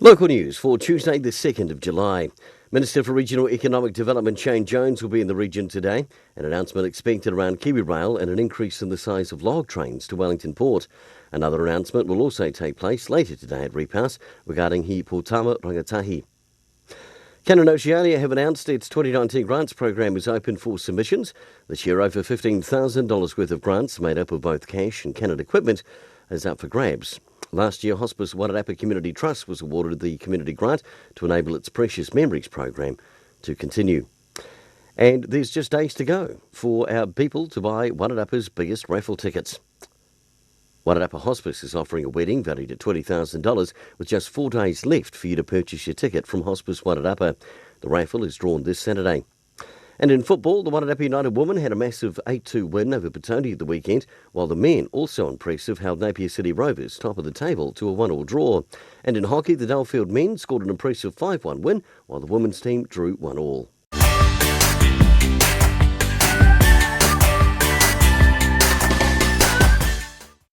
Local news for Tuesday, the 2nd of July. Minister for Regional Economic Development Shane Jones will be in the region today. An announcement expected around Kiwi Rail and an increase in the size of log trains to Wellington Port. Another announcement will also take place later today at Repass regarding Hi Potama Rangatahi. Canon Oceania have announced its 2019 grants program is open for submissions. This year, over $15,000 worth of grants made up of both cash and Canon equipment is up for grabs. Last year, Hospice Wairarapa Community Trust was awarded the community grant to enable its Precious Memories program to continue. And there's just days to go for our people to buy Wairarapa's biggest raffle tickets. Wairarapa Hospice is offering a wedding valued at $20,000 with just 4 days left for you to purchase your ticket from Hospice Wairarapa. The raffle is drawn this Saturday. And in football, the Wairarapa United women had a massive 8-2 win over Petone at the weekend, while the men, also impressive, held Napier City Rovers top of the table to a 1-1 draw. And in hockey, the Dalefield men scored an impressive 5-1 win, while the women's team drew 1-1.